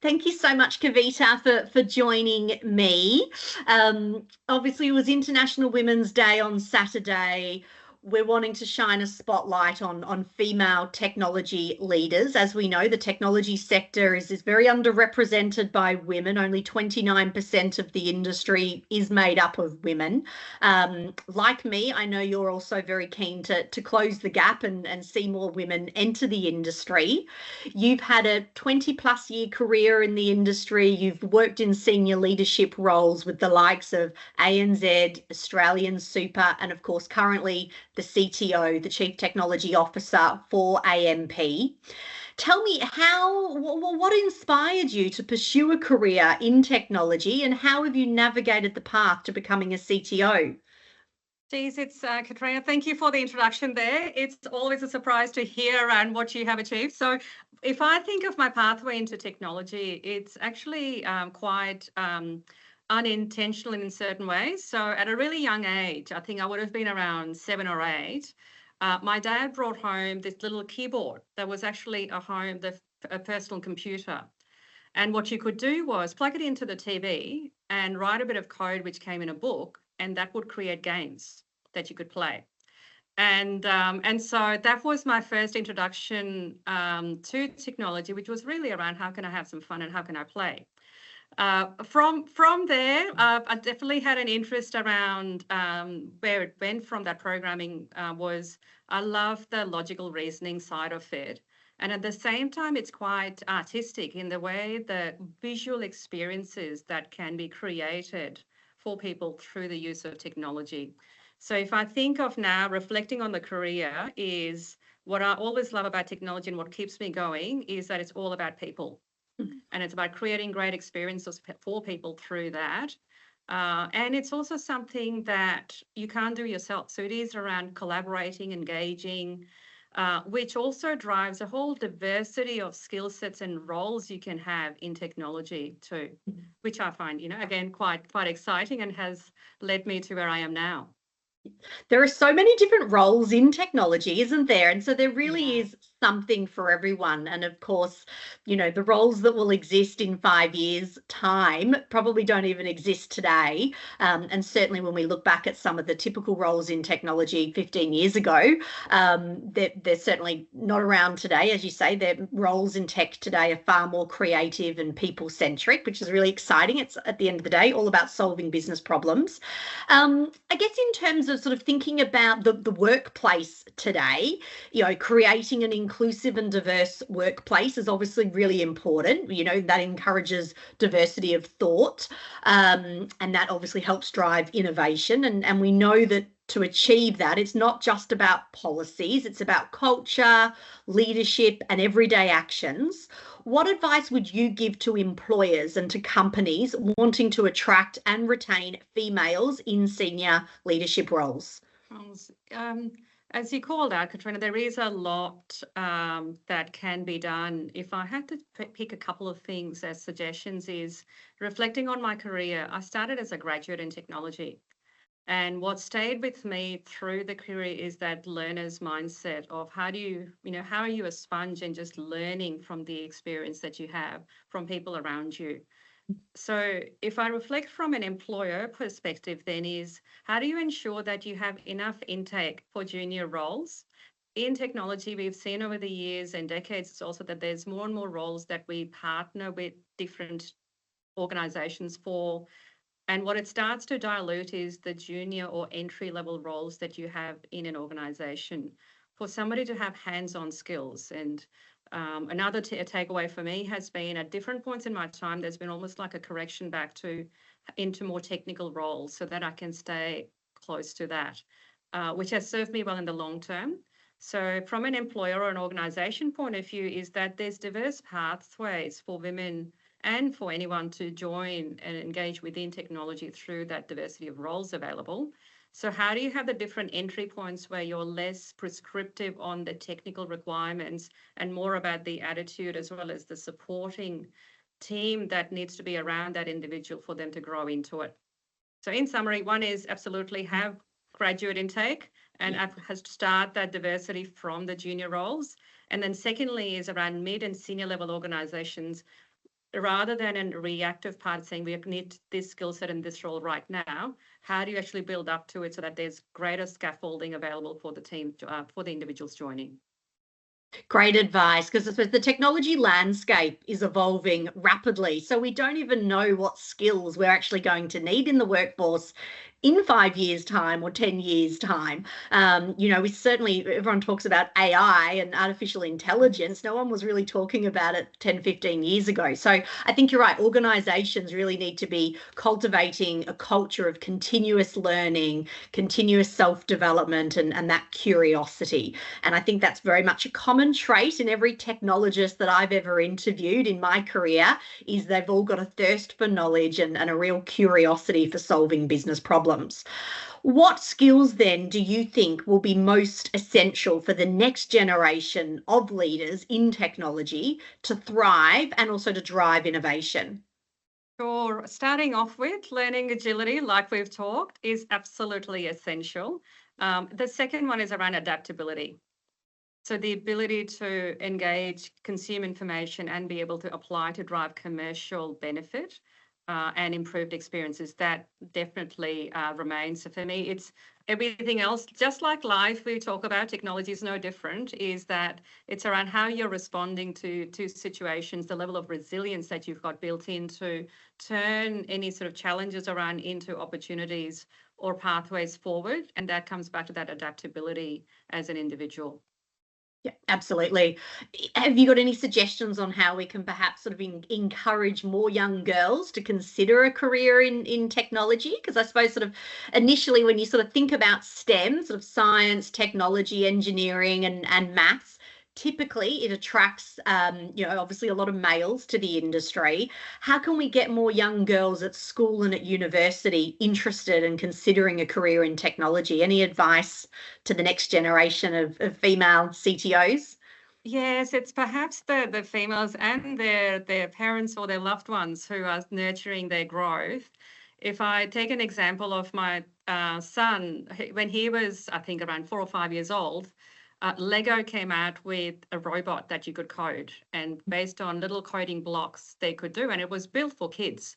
Thank you so much, Kavita, for joining me. Obviously, it was International Women's Day on Saturday. We're wanting to shine a spotlight on female technology leaders. As we know, the technology sector is very underrepresented by women. Only 29% of the industry is made up of women. Like me, I know you're also very keen to close the gap and see more women enter the industry. You've had a 20 plus year career in the industry. You've worked in senior leadership roles with the likes of ANZ, Australian Super, and of course, currently the CTO, the Chief Technology Officer for AMP. Tell me what inspired you to pursue a career in technology, and how have you navigated the path to becoming a CTO? Geez, it's Katrina. Thank you for the introduction there. It's always a surprise to hear around what you have achieved. So if I think of my pathway into technology, it's actually quite unintentional in certain ways. So at a really young age, I think I would have been around 7 or 8, my dad brought home this little keyboard that was actually a personal computer. And what you could do was plug it into the TV and write a bit of code which came in a book, and that would create games that you could play. And so that was my first introduction to technology, which was really around how can I have some fun and how can I play. From there, I definitely had an interest around where it went from that programming was I love the logical reasoning side of it. And at the same time, it's quite artistic in the way the visual experiences that can be created for people through the use of technology. So if I think of now reflecting on the career, is what I always love about technology and what keeps me going is that it's all about people. And it's about creating great experiences for people through that. And it's also something that you can't do yourself. So it is around collaborating, engaging, which also drives a whole diversity of skill sets and roles you can have in technology too, which I find, again, quite exciting and has led me to where I am now. There are so many different roles in technology, isn't there? And so there really is something for everyone. And of course, the roles that will exist in 5 years' time probably don't even exist today. And certainly when we look back at some of the typical roles in technology 15 years ago, they're certainly not around today. As you say, their roles in tech today are far more creative and people-centric, which is really exciting. It's, at the end of the day, all about solving business problems. I guess in terms of sort of thinking about the workplace today, creating an inclusive and diverse workplace is obviously really important. That encourages diversity of thought, and that obviously helps drive innovation. And we know that to achieve that, it's not just about policies, it's about culture, leadership, and everyday actions. What advice would you give to employers and to companies wanting to attract and retain females in senior leadership roles? As you called out, Katrina, there is a lot that can be done. If I had to pick a couple of things as suggestions, is reflecting on my career. I started as a graduate in technology. And what stayed with me through the career is that learner's mindset of how are you a sponge and just learning from the experience that you have from people around you. So if I reflect from an employer perspective, then is how do you ensure that you have enough intake for junior roles? In technology, we've seen over the years and decades, it's also that there's more and more roles that we partner with different organizations for. And what it starts to dilute is the junior or entry level roles that you have in an organization for somebody to have hands-on skills. And another takeaway for me has been at different points in my time, there's been almost like a correction back into more technical roles so that I can stay close to that, which has served me well in the long term. So from an employer or an organization point of view is that there's diverse pathways for women and for anyone to join and engage within technology through that diversity of roles available. So how do you have the different entry points where you're less prescriptive on the technical requirements and more about the attitude as well as the supporting team that needs to be around that individual for them to grow into it? So in summary, one is absolutely have graduate intake and has to start that diversity from the junior roles. And then secondly is around mid and senior level organizations. rather than a reactive part saying we need this skill set in this role right now. How do you actually build up to it so that there's greater scaffolding available for the team, for the individuals joining? Great advice, because I suppose the technology landscape is evolving rapidly. So we don't even know what skills we're actually going to need in the workforce in 5 years' time or 10 years' time. We certainly, everyone talks about AI and artificial intelligence. No one was really talking about it 10, 15 years ago. So I think you're right. Organizations really need to be cultivating a culture of continuous learning, continuous self-development, and that curiosity. And I think that's very much a common trait in every technologist that I've ever interviewed in my career, is they've all got a thirst for knowledge and a real curiosity for solving business problems. What skills then do you think will be most essential for the next generation of leaders in technology to thrive and also to drive innovation? Sure. Starting off with learning agility, like we've talked, is absolutely essential. The second one is around adaptability. So the ability to engage, consume information, and be able to apply to drive commercial benefit and improved experiences, that definitely remains. So for me, it's everything else, just like life we talk about, technology is no different, is that it's around how you're responding to situations, the level of resilience that you've got built in to turn any sort of challenges around into opportunities or pathways forward. And that comes back to that adaptability as an individual. Yeah, absolutely. Have you got any suggestions on how we can perhaps sort of encourage more young girls to consider a career in technology? Because I suppose sort of initially when you sort of think about STEM, sort of science, technology, engineering, and maths, typically it attracts, obviously a lot of males to the industry. How can we get more young girls at school and at university interested in considering a career in technology? Any advice to the next generation of female CTOs? Yes, it's perhaps the females and their parents or their loved ones who are nurturing their growth. If I take an example of my son, when he was, I think, around 4 or 5 years old, Lego came out with a robot that you could code, and based on little coding blocks they could do, and it was built for kids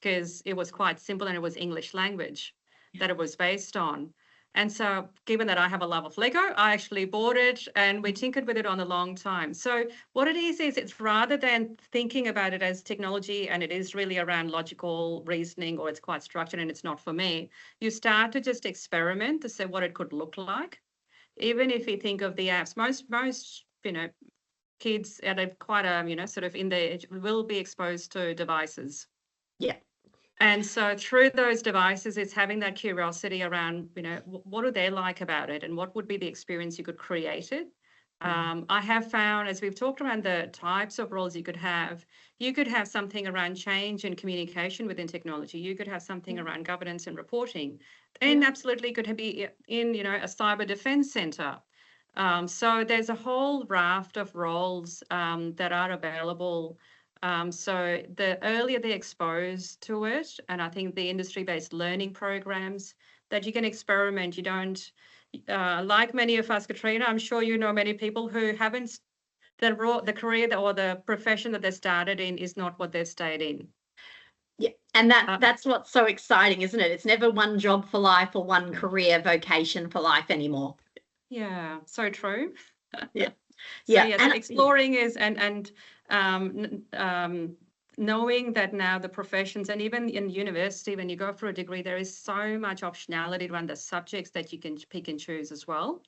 because it was quite simple and it was English language that it was based on. And so, given that I have a love of Lego, I actually bought it and we tinkered with it on a long time. So, what it is it's rather than thinking about it as technology and it is really around logical reasoning or it's quite structured and it's not for me, you start to just experiment to see what it could look like. Even if you think of the apps, most kids at a quite a sort of in their age will be exposed to devices. Yeah. And so through those devices, it's having that curiosity around, what do they like about it and what would be the experience you could create it. I have found, as we've talked around the types of roles you could have something around change and communication within technology. You could have something around governance and reporting. And absolutely could be in, a cyber defense center. So there's a whole raft of roles that are available. So the earlier they're exposed to it, and I think the industry-based learning programs that you can experiment, you don't, like many of us, Katrina, I'm sure you know many people who haven't, the career or the profession that they started in is not what they've stayed in. Yeah, and that's what's so exciting, isn't it? It's never one job for life or one career vocation for life anymore. Yeah, so true. Yeah. So Yeah. yeah, And that exploring is knowing that now the professions and even in university, when you go for a degree, there is so much optionality around the subjects that you can pick and choose as well.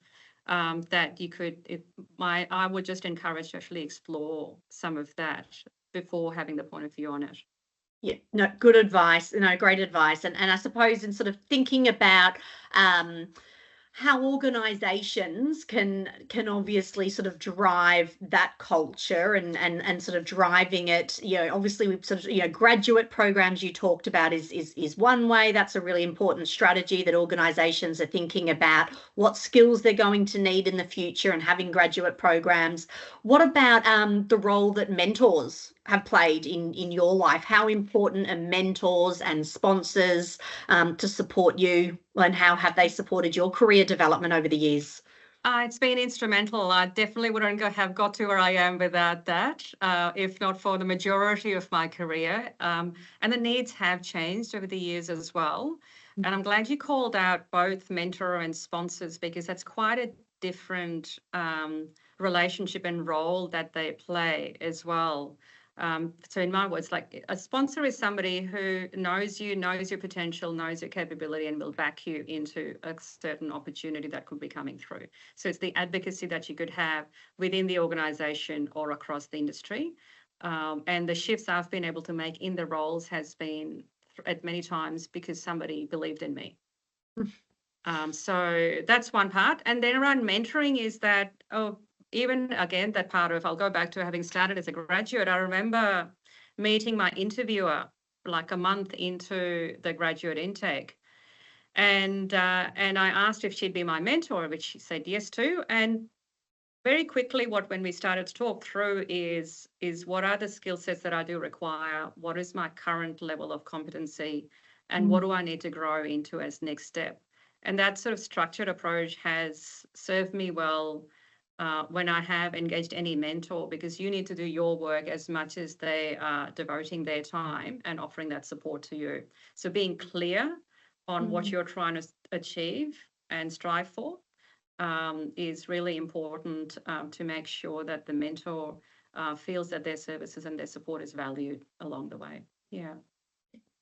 That you could, I would just encourage to actually explore some of that before having the point of view on it. yeah, no, good advice, great advice. And I suppose in sort of thinking about how organizations can obviously sort of drive that culture and sort of driving it, obviously we've sort of, graduate programs you talked about is one way. That's a really important strategy that organizations are thinking about what skills they're going to need in the future and having graduate programs. What about the role that mentors have played in your life? How important are mentors and sponsors to support you, and how have they supported your career development over the years? It's been instrumental. I definitely wouldn't have got to where I am without that, if not for the majority of my career. And the needs have changed over the years as well. And I'm glad you called out both mentor and sponsors, because that's quite a different relationship and role that they play as well. So in my words, like a sponsor is somebody who knows you, knows your potential, knows your capability, and will back you into a certain opportunity that could be coming through. So it's the advocacy that you could have within the organization or across the industry. And the shifts I've been able to make in the roles has been at many times because somebody believed in me. So that's one part. And then around mentoring is that, even again, that part of, I'll go back to having started as a graduate. I remember meeting my interviewer like a month into the graduate intake. And I asked if she'd be my mentor, which she said yes to. And very quickly, when we started to talk through is what are the skill sets that I do require? What is my current level of competency? And what do I need to grow into as next step? And that sort of structured approach has served me well when I have engaged any mentor, because you need to do your work as much as they are devoting their time and offering that support to you. So being clear on what you're trying to achieve and strive for is really important to make sure that the mentor feels that their services and their support is valued along the way. Yeah.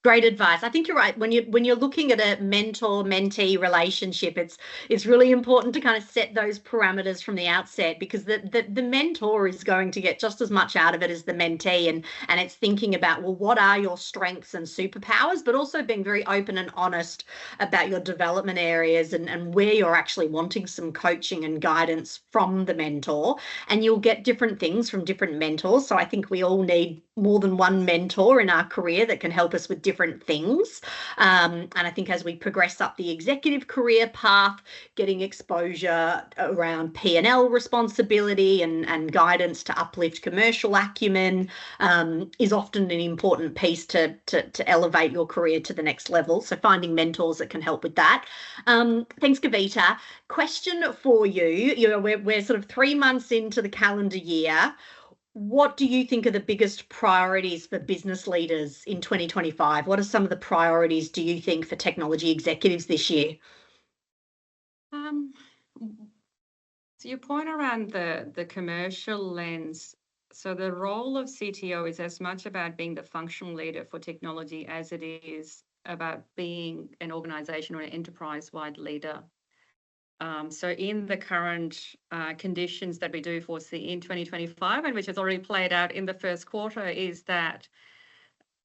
Great advice. I think you're right. When you're looking at a mentor-mentee relationship, it's really important to kind of set those parameters from the outset, because the mentor is going to get just as much out of it as the mentee, and it's thinking about, well, what are your strengths and superpowers, but also being very open and honest about your development areas and where you're actually wanting some coaching and guidance from the mentor. And you'll get different things from different mentors. So I think we all need more than one mentor in our career that can help us with different things. And I think as we progress up the executive career path, getting exposure around P&L responsibility and guidance to uplift commercial acumen is often an important piece to elevate your career to the next level. So finding mentors that can help with that. Thanks, Kavita. Question for you. You know, we're sort of 3 months into the calendar year. What do you think are the biggest priorities for business leaders in 2025? What are some of the priorities, do you think, for technology executives this year? So your point around the commercial lens. So the role of CTO is as much about being the functional leader for technology as it is about being an organization or an enterprise-wide leader. So in the current conditions that we do foresee in 2025, and which has already played out in the first quarter, is that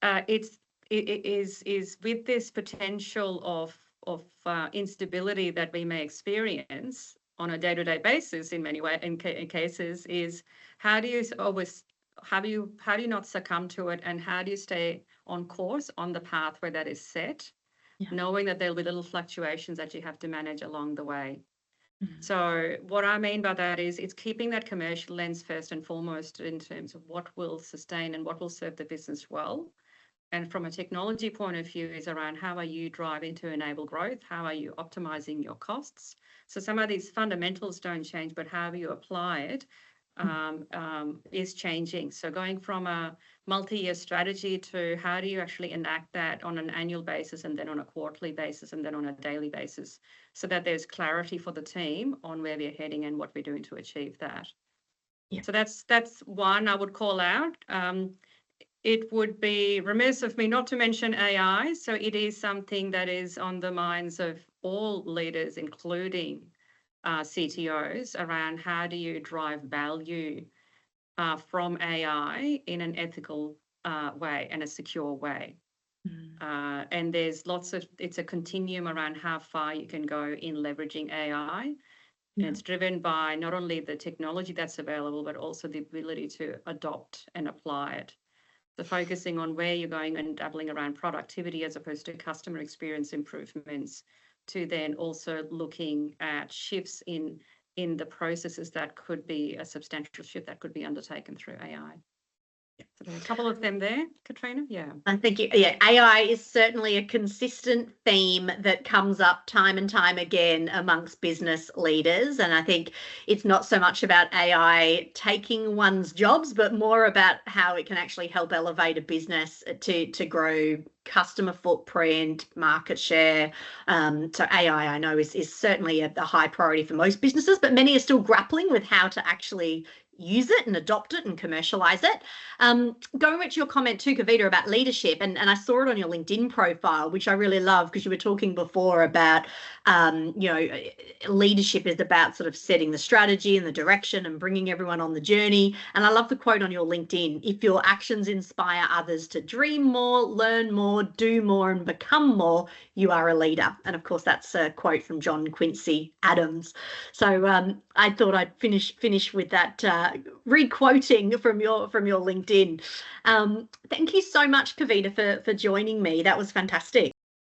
it is with this potential of instability that we may experience on a day-to-day basis in many ways, in cases, is how do you not succumb to it, and how do you stay on course on the path where that is set, knowing that there'll be little fluctuations that you have to manage along the way. So what I mean by that is it's keeping that commercial lens first and foremost in terms of what will sustain and what will serve the business well. And from a technology point of view is around how are you driving to enable growth? How are you optimizing your costs? So some of these fundamentals don't change, but how you apply it is changing. So going from a multi-year strategy to how do you actually enact that on an annual basis, and then on a quarterly basis, and then on a daily basis, so that there's clarity for the team on where we're heading and what we're doing to achieve that. Yeah. So that's one I would call out. It would be remiss of me not to mention AI. So it is something that is on the minds of all leaders, including CTOs, around how do you drive value from AI in an ethical way and a secure way. And there's it's a continuum around how far you can go in leveraging AI. And it's driven by not only the technology that's available, but also the ability to adopt and apply it. So focusing on where you're going and doubling around productivity as opposed to customer experience improvements, to then also looking at shifts in the processes that could be a substantial shift that could be undertaken through AI. So there are a couple of them there, Katrina. Yeah. I think, yeah, AI is certainly a consistent theme that comes up time and time again amongst business leaders. And I think it's not so much about AI taking one's jobs, but more about how it can actually help elevate a business to grow customer footprint, market share. So AI, I know, is certainly a high priority for most businesses, but many are still grappling with how to actually use it and adopt it and commercialize it. Going back to your comment too, Kavita, about leadership, and I saw it on your LinkedIn profile, which I really love, because you were talking before about, leadership is about sort of setting the strategy and the direction and bringing everyone on the journey. And I love the quote on your LinkedIn: if your actions inspire others to dream more, learn more, do more, and become more, you are a leader. And of course, that's a quote from John Quincy Adams. So I thought I'd finish with that re-quoting from your LinkedIn. Thank you so much, Kavita, for joining me. That was fantastic.